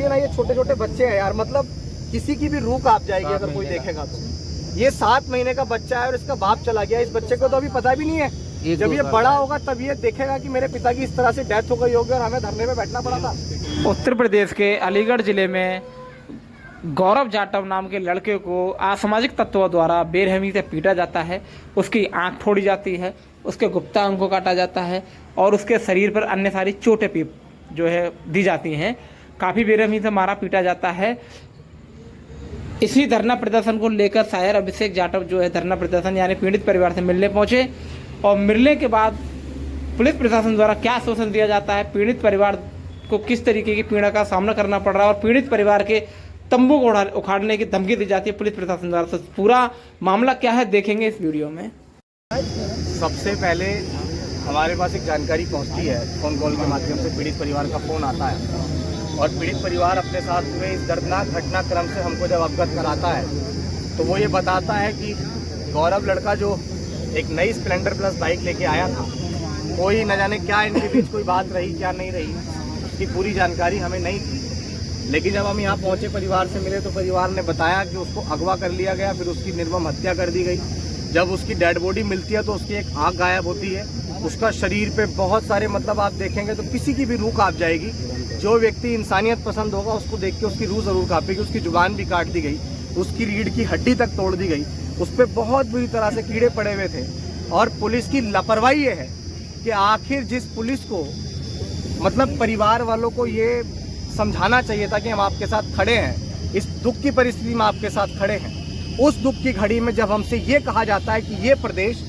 ना, ये छोटे छोटे बच्चे हैं यार, मतलब किसी की भी रूह कांप जाएगी अगर कोई देखेगा तो। ये 7 महीने का बच्चा है और इसका बाप चला गया। इस बच्चे को तो अभी पता भी नहीं है, जब ये बड़ा होगा तब ये देखेगा कि मेरे पिता की इस तरह से डेथ हो गई होगी और हमें धरने में बैठना पड़ा था। उत्तर प्रदेश के अलीगढ़ जिले में गौरव जाटव नाम के लड़के को असामाजिक तत्वों द्वारा बेरहमी से पीटा जाता है। उसकी आंख फोड़ी जाती है, उसके गुप्ता अंग को काटा जाता है और उसके शरीर पर अन्य सारी चोटें भी जो है दी जाती हैं। काफ़ी बेरहमी से मारा पीटा जाता है। इसी धरना प्रदर्शन को लेकर शायर अभिषेक जाटव जो है धरना प्रदर्शन यानी पीड़ित परिवार से मिलने पहुंचे और मिलने के बाद पुलिस प्रशासन द्वारा क्या आश्वासन दिया जाता है, पीड़ित परिवार को किस तरीके की पीड़ा का सामना करना पड़ रहा है और पीड़ित परिवार के तंबू को उखाड़ने की धमकी दी जाती है पुलिस प्रशासन द्वारा। तो पूरा मामला क्या है देखेंगे इस वीडियो में। सबसे पहले हमारे पास एक जानकारी पहुंचती है, फोन कॉल के माध्यम से पीड़ित परिवार का फ़ोन आता है और पीड़ित परिवार अपने साथ हुए इस दर्दनाक घटनाक्रम से हमको जब अवगत कराता है तो वो ये बताता है कि गौरव लड़का जो एक नई स्प्लेंडर प्लस बाइक लेके आया था, कोई न जाने क्या इनके बीच कोई बात रही क्या नहीं रही, उसकी पूरी जानकारी हमें नहीं थी। लेकिन जब हम यहाँ पहुँचे, परिवार से मिले, तो परिवार ने बताया कि उसको अगवा कर लिया गया, फिर उसकी निर्मम हत्या कर दी गई। जब उसकी डेड बॉडी मिलती है तो उसकी एक आँख गायब होती है, उसका शरीर पे बहुत सारे मतलब आप देखेंगे तो किसी की भी रूह कांप जाएगी। जो व्यक्ति इंसानियत पसंद होगा उसको देख के उसकी रूह ज़रूर कांपेगी। उसकी जुबान भी काट दी गई, उसकी रीढ़ की हड्डी तक तोड़ दी गई, उस पर बहुत बुरी तरह से कीड़े पड़े हुए थे। और पुलिस की लापरवाही ये है कि आखिर जिस पुलिस को मतलब परिवार वालों को ये समझाना चाहिए था कि हम आपके साथ खड़े हैं, इस दुख की परिस्थिति में आपके साथ खड़े हैं, उस दुख की घड़ी में जब हमसे ये कहा जाता है कि ये प्रदेश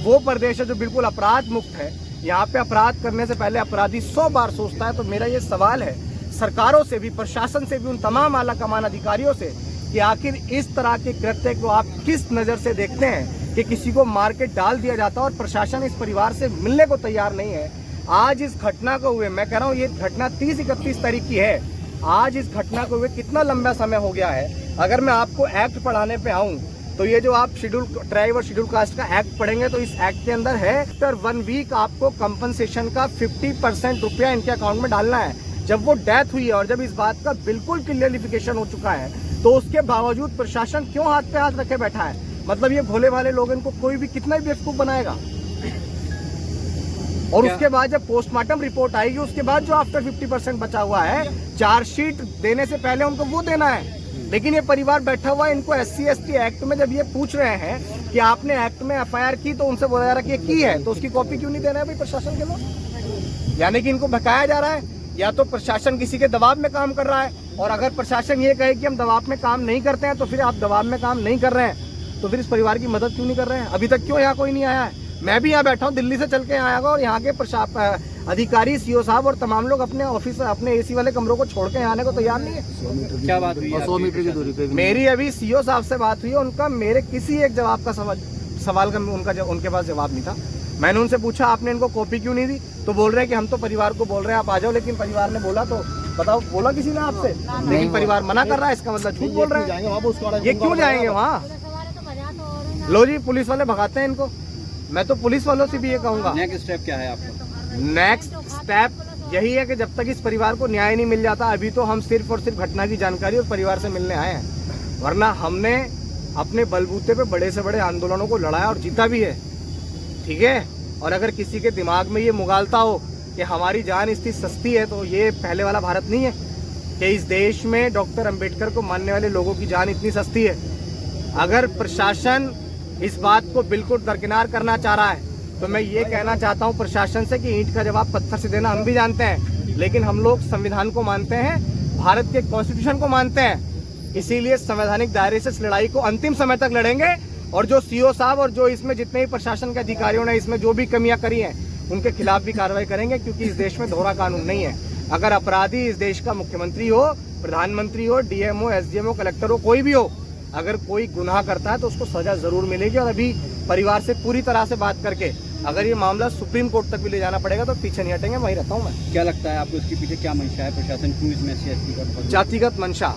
वो प्रदेश है जो बिल्कुल अपराध मुक्त है, यहाँ पे अपराध करने से पहले अपराधी 100 बार सोचता है। तो मेरा ये सवाल है सरकारों से भी, प्रशासन से भी, उन तमाम आला कमान अधिकारियों से कि आखिर इस तरह के कृत्य को आप किस नज़र से देखते हैं कि किसी को मार के डाल दिया जाता है और प्रशासन इस परिवार से मिलने को तैयार नहीं है। आज इस घटना को हुए, मैं कह रहा हूँ ये घटना 30-31 तारीख की है, आज इस घटना को हुए कितना लंबा समय हो गया है। अगर मैं आपको एक्ट पढ़ाने पे आऊँ तो ये जो आप शेड्यूल ट्राइब और शेड्यूल कास्ट का एक्ट पढ़ेंगे तो इस एक्ट के अंदर है आफ्टर 1 वीक आपको कंपनसेशन का 50% रुपया इनके अकाउंट में डालना है। जब वो डेथ हुई है और जब इस बात का बिल्कुल क्लियरिफिकेशन हो चुका है तो उसके बावजूद प्रशासन क्यों हाथ पे हाथ रखे बैठा है? मतलब ये भोले भाले लोग, इनको कोई भी कितना भी बेवकूफ बनाएगा। और उसके बाद जब पोस्टमार्टम रिपोर्ट आएगी उसके बाद जो आफ्टर 50% बचा हुआ है, चार्जशीट देने से पहले उनको वो देना है। लेकिन ये परिवार बैठा हुआ है, इनको SC/ST एक्ट में जब ये पूछ रहे हैं कि आपने एक्ट में FIR की तो उनसे बोला जा रहा है कि की है, तो उसकी कॉपी क्यों नहीं दे रहे हैं भाई प्रशासन के लोग? यानी कि इनको भकाया जा रहा है, या तो प्रशासन किसी के दबाव में काम कर रहा है। और अगर प्रशासन ये कहे कि हम दबाव में काम नहीं करते हैं तो फिर आप दबाव में काम नहीं कर रहे हैं तो फिर इस परिवार की मदद क्यों नहीं कर रहे हैं? अभी तक क्यों यहाँ कोई नहीं आया है? मैं भी यहाँ बैठा हूँ, दिल्ली से चल के यहाँ आएगा और यहाँ के अधिकारी CO साहब और तमाम लोग अपने ऑफिस, अपने AC वाले कमरों को छोड़ के यहाँ आने को तैयार नहीं है। क्या बात हुई? 100 मीटर की दूरी पे मेरी अभी CO साहब से बात हुई है, उनका मेरे किसी एक जवाब का सवाल का उनके पास जवाब नहीं था। मैंने उनसे पूछा आपने इनको कॉपी क्यों नहीं दी, तो बोल रहे हैं कि हम तो परिवार को बोल रहे हैं आप आ जाओ, लेकिन परिवार ने बोला तो बताओ, बोला किसी ने आपसे? लेकिन परिवार मना कर रहा है, इसका मतलब झूठ बोल रहे हैं। ये क्यों जाएंगे वहाँ? लो जी, पुलिस वाले भगाते हैं इनको। मैं तो पुलिस वालों से भी ये कहूँगा, नेक्स्ट स्टेप क्या है आपका? नेक्स्ट स्टेप यही है कि जब तक इस परिवार को न्याय नहीं मिल जाता, अभी तो हम सिर्फ और सिर्फ घटना की जानकारी और परिवार से मिलने आए हैं, वरना हमने अपने बलबूते पे बड़े से बड़े आंदोलनों को लड़ाया और जीता भी है, ठीक है। और अगर किसी के दिमाग में ये मुगालता हो कि हमारी जान इतनी सस्ती है, तो ये पहले वाला भारत नहीं है कि इस देश में डॉक्टर अंबेडकर को मानने वाले लोगों की जान इतनी सस्ती है। अगर प्रशासन इस बात को बिल्कुल दरकिनार करना चाह रहा है तो मैं ये कहना चाहता हूँ प्रशासन से कि ईंट का जवाब पत्थर से देना हम भी जानते हैं, लेकिन हम लोग संविधान को मानते हैं, भारत के कॉन्स्टिट्यूशन को मानते हैं, इसीलिए संवैधानिक दायरे से इस लड़ाई को अंतिम समय तक लड़ेंगे। और जो CO साहब और जो इसमें जितने भी प्रशासन के अधिकारियों ने इसमें जो भी कमियां करी हैं उनके खिलाफ भी कार्रवाई करेंगे, क्योंकि इस देश में दोहरा कानून नहीं है। अगर अपराधी इस देश का मुख्यमंत्री हो, प्रधानमंत्री हो, DMO, SDMO, कलेक्टर हो, कोई भी हो, अगर कोई गुनाह करता है तो उसको सजा जरूर मिलेगी। और अभी परिवार से पूरी तरह से बात करके अगर ये मामला सुप्रीम कोर्ट तक भी ले जाना पड़ेगा तो पीछे नहीं हटेंगे, वहीं रहता हूँ मैं। क्या लगता है आपको इसके पीछे क्या मंशा है? प्रशासन क्यों इसमें SC/ST का? जातिगत मंशा।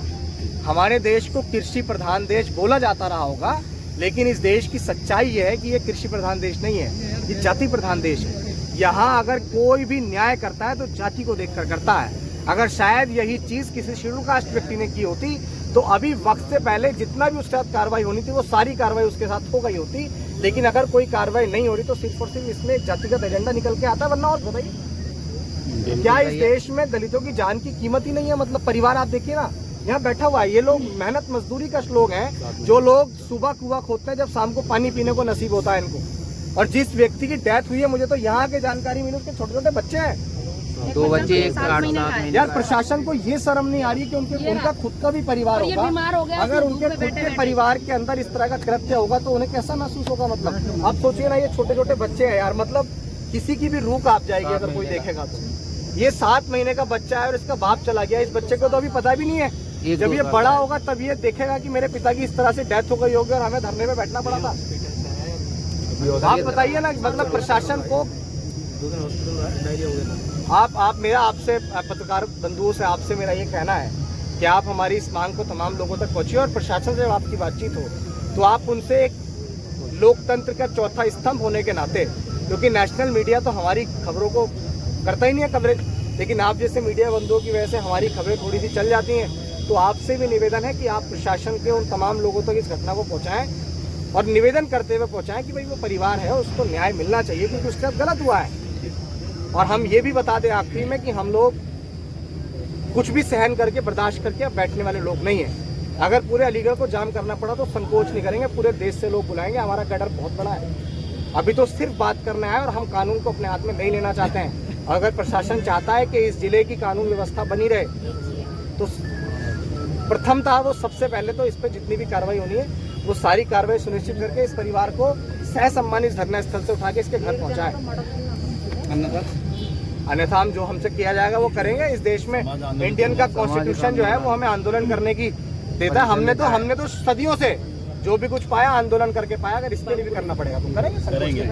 हमारे देश को कृषि प्रधान देश बोला जाता रहा होगा, लेकिन इस देश की सच्चाई ये है कि ये कृषि प्रधान देश नहीं है, ये जाति प्रधान देश है। यहाँ अगर कोई भी न्याय करता है तो जाति को देखकर करता है। अगर शायद यही चीज किसी शेड्यूल कास्ट व्यक्ति ने की होती तो अभी वक्त से पहले जितना भी उसके साथ कार्रवाई होनी थी वो सारी कार्रवाई उसके साथ हो गई होती। लेकिन अगर कोई कार्रवाई नहीं हो रही तो सिर्फ और सिर्फ इसमें जातिगत एजेंडा निकल के आता है। वरना और बताइए, क्या इस देश में दलितों की जान की कीमत ही नहीं है? मतलब परिवार आप देखिए ना, यहाँ बैठा हुआ है, ये लोग मेहनत मजदूरी का लोग हैं, जो लोग सुबह कुआं खोदते हैं जब शाम को पानी पीने को नसीब होता है इनको। और जिस व्यक्ति की डेथ हुई है, मुझे तो यहाँ के जानकारी मिली, उसके छोटे छोटे बच्चे हैं, 2 बच्चे, 1 8 7 यार प्रशासन को ये शर्म नहीं आ रही कि उनका खुद का भी परिवार होगा, अगर उनके खुद के परिवार के अंदर इस तरह का कृत्य होगा तो उन्हें कैसा महसूस होगा? मतलब आप सोचिए ना, ये छोटे छोटे बच्चे हैं यार, मतलब किसी की भी रूह कांप जाएगी अगर कोई देखेगा तो। ये 7 महीने का बच्चा है और इसका बाप चला गया। इस बच्चे को तो अभी पता भी नहीं है, जब ये बड़ा होगा तब ये देखेगा कि मेरे पिता की इस तरह से डेथ हो गई होगी और हमें धरने में बैठना पड़ा था। आप बताइए ना, मतलब प्रशासन को आप मेरा आपसे पत्रकार बंधुओं से आपसे मेरा ये कहना है कि आप हमारी इस मांग को तमाम लोगों तक पहुंचिए और प्रशासन से जब आपकी बातचीत हो तो आप उनसे एक लोकतंत्र का चौथा स्तंभ होने के नाते, क्योंकि नेशनल मीडिया तो हमारी खबरों को करता ही नहीं है कवरेज, लेकिन आप जैसे मीडिया बंधुओं की वजह से हमारी खबरें थोड़ी सी चल जाती हैं। तो आपसे भी निवेदन है कि आप प्रशासन के उन तमाम लोगों तक इस घटना को पहुंचाएं और निवेदन करते हुए पहुंचाएं कि भाई वो परिवार है उसको न्याय मिलना चाहिए, क्योंकि उसके साथ गलत हुआ है। और हम ये भी बता दें आखिरी में कि हम लोग कुछ भी सहन करके बर्दाश्त करके अब बैठने वाले लोग नहीं हैं। अगर पूरे अलीगढ़ को जाम करना पड़ा तो संकोच नहीं करेंगे, पूरे देश से लोग बुलाएंगे। हमारा कैडर बहुत बड़ा है, अभी तो सिर्फ बात करना है और हम कानून को अपने हाथ में नहीं लेना चाहते हैं। अगर प्रशासन चाहता है कि इस जिले की कानून व्यवस्था बनी रहे तो प्रथमतः वो सबसे पहले तो इस पर जितनी भी कार्रवाई होनी है वो सारी कार्रवाई सुनिश्चित करके इस परिवार को सहसम्मान इस धरना स्थल से उठा के इसके घर पहुंचाए। अन्यथा हम जो हमसे किया जाएगा वो करेंगे। इस देश में इंडियन का कॉन्स्टिट्यूशन जो है वो हमें आंदोलन करने की देता है। हमने तो सदियों से जो भी कुछ पाया आंदोलन करके पाया। अगर इसके लिए भी करना पड़ेगा तो करेंगे।